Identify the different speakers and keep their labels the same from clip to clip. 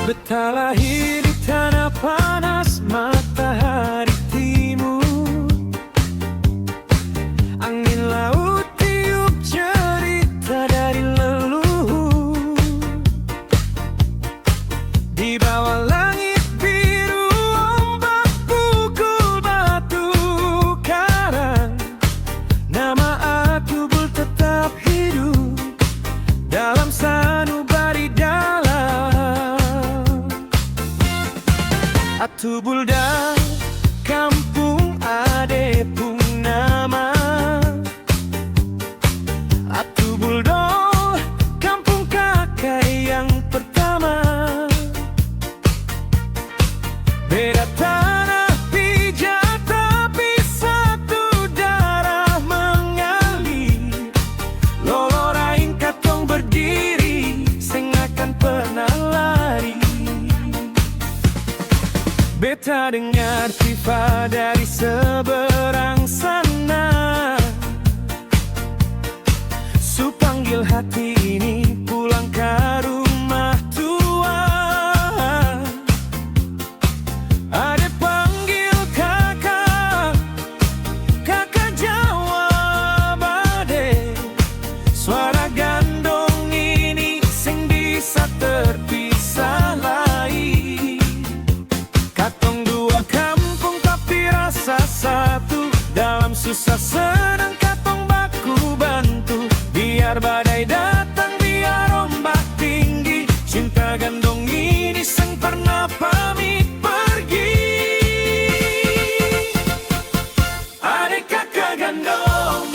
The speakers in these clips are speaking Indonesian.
Speaker 1: Betah lahir di tanah panas matahari timur. Angin laut tiup cerita dari leluhur. Di bawah langit biru ombak pukul batu karang. Nama Atubul tetap hidup dalam sanubari dalam. Atubul dah kampung ade pun nama. Atubul dol kampung kakak yang pertama. Beda tanah pijat tapi satu darah mengalir. Lolorain katong berdiri sing akan pernah lari. Beta dengar pipa dari seberang sana. Su panggil hati ini pulang ke rumah tua. Ade panggil kakak, kakak jawab ade. Suara gandong ini sing bisa terpisah lagi. Katong dua kampung tapi rasa satu. Dalam susah senang katong baku bantu. Biar badai datang, biar ombak tinggi, cinta gandong ini seng pernah pamit pergi. Adek kakak gandong,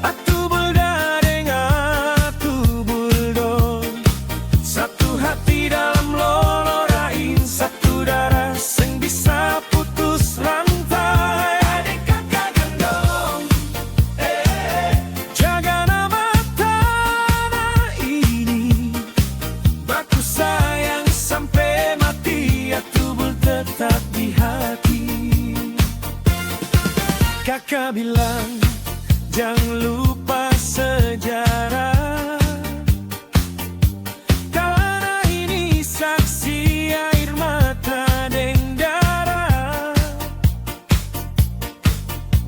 Speaker 1: Atubul dadeng Atubul dong. Satu hati dalam lolorain, satu darah seng bisa putus rantai. Adek kakak gandong, jaga nama tanah ini. Baku sayang sampai mati, Atubul tetap di hati. Kakak bilang jangan lupa sejarah. Tanah ini saksi air mata dan darah.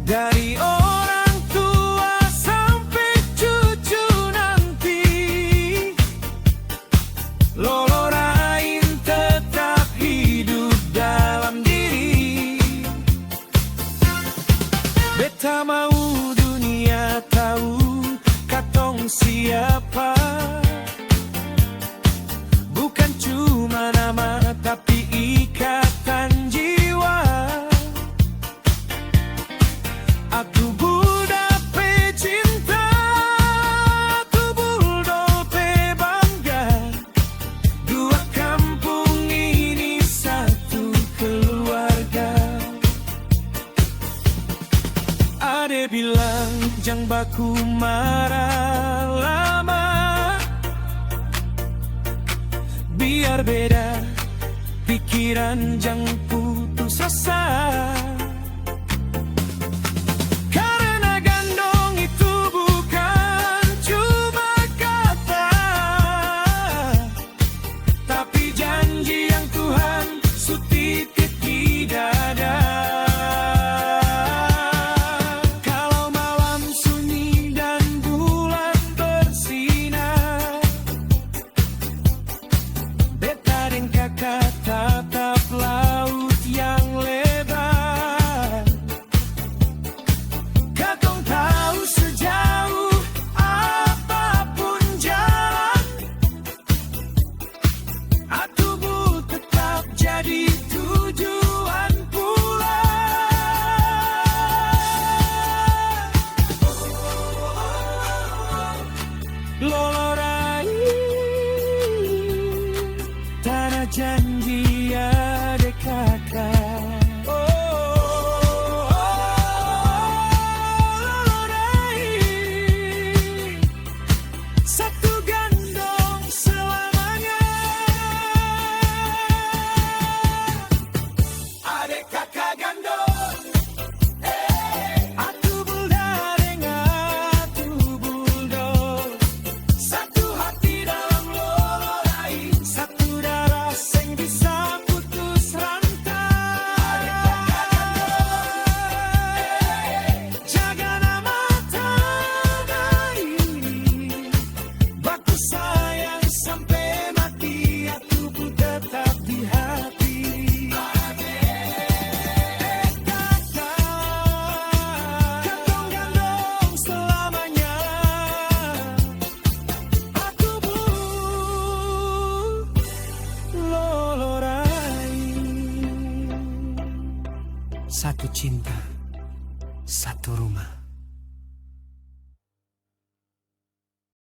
Speaker 1: Dari orang tua sampai cucu nanti. Lolorain tetap hidup dalam diri. Beta mau dunia tahu katong siapa. Bukan cuma nama tapi ikatan jiwa. Atubul dape cinta, Atubul dope bangga. Dua kampung ini satu keluarga. Ade bilang jangan baku marah lama. Biar beda pikiran jangan putus asa. Karena gandong itu bukan cuma kata, tapi janji yang Tuhan sutitip di dada. Kalau malam sunyi dan bulan bersinar, beta dan kakak tatap laut yang lebar. Katong tahu sejauh apapun jalan, Atubul tetap jadi tujuan pulang. Lolorain tanah janji adek kakak. Lolorain satu gandong selamanya. Adek kakak gandong, Atubul dadeng Atubul dong. Satu hati dalam lolorain, satu cinta satu rumah.